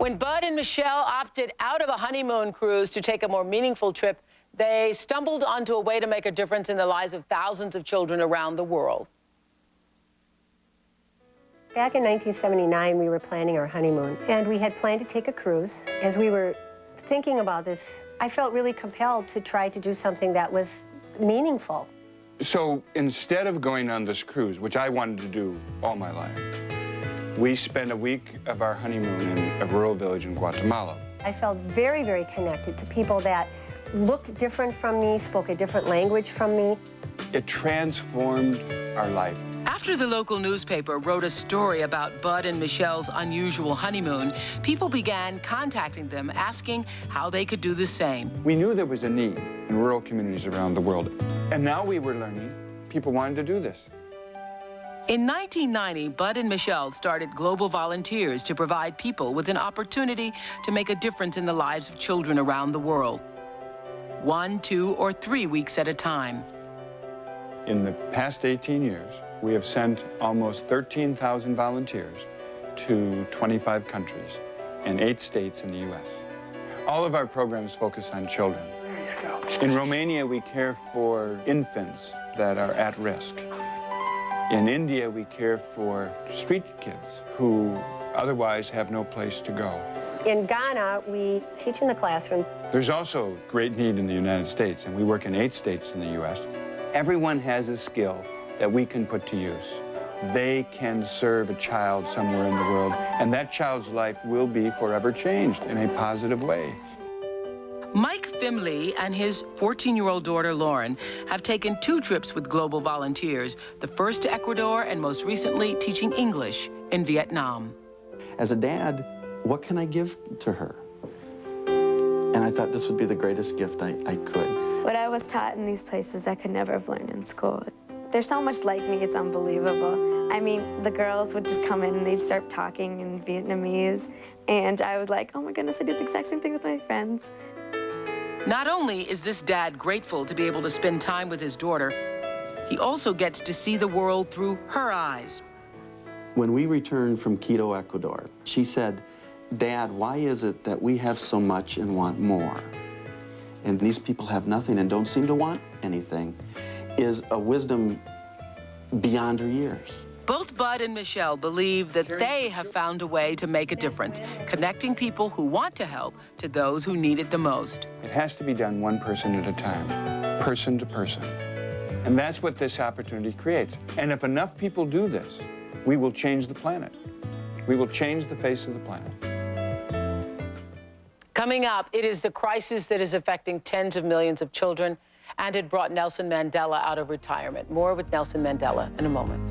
When Bud and Michele opted out of a honeymoon cruise to take a more meaningful trip, they stumbled onto a way to make a difference in the lives of thousands of children around the world. Back in 1979, we were planning our honeymoon, and we had planned to take a cruise. As we were thinking about this, I felt really compelled to try to do something that was meaningful. So instead of going on this cruise, which I wanted to do all my life, we spent a week of our honeymoon in a rural village in Guatemala. I felt very, very connected to people that looked different from me, spoke a different language from me. It transformed our life. After the local newspaper wrote a story about Bud and Michele's unusual honeymoon, people began contacting them, asking how they could do the same. We knew there was a need in rural communities around the world. And now we were learning people wanted to do this. In 1990, Bud and Michele started Global Volunteers to provide people with an opportunity to make a difference in the lives of children around the world. 1, 2, or 3 weeks at a time. In the past 18 years, we have sent almost 13,000 volunteers to 25 countries and 8 states in the U.S. All of our programs focus on children. There you go. In Romania, we care for infants that are at risk. In India, we care for street kids who otherwise have no place to go. In Ghana, we teach in the classroom. There's also great need in the United States, and we work in 8 states in the U.S. Everyone has a skill that we can put to use. They can serve a child somewhere in the world, and that child's life will be forever changed in a positive way. Mike Fimley and his 14-year-old daughter, Lauren, have taken 2 trips with Global Volunteers, the first to Ecuador and most recently teaching English in Vietnam. As a dad, what can I give to her? And I thought this would be the greatest gift I could. What I was taught in these places I could never have learned in school. They're so much like me, it's unbelievable. I mean, the girls would just come in and they'd start talking in Vietnamese, and I would like, oh my goodness, I do the exact same thing with my friends. Not only is this dad grateful to be able to spend time with his daughter, he also gets to see the world through her eyes. When we returned from Quito, Ecuador, she said, "Dad, why is it that we have so much and want more? And these people have nothing and don't seem to want anything," is a wisdom beyond her years. Both Bud and Michele believe that they have found a way to make a difference, connecting people who want to help to those who need it the most. It has to be done one person at a time, person to person. And that's what this opportunity creates. And if enough people do this, we will change the planet. We will change the face of the planet. Coming up, it is the crisis that is affecting tens of millions of children, and it brought Nelson Mandela out of retirement. More with Nelson Mandela in a moment.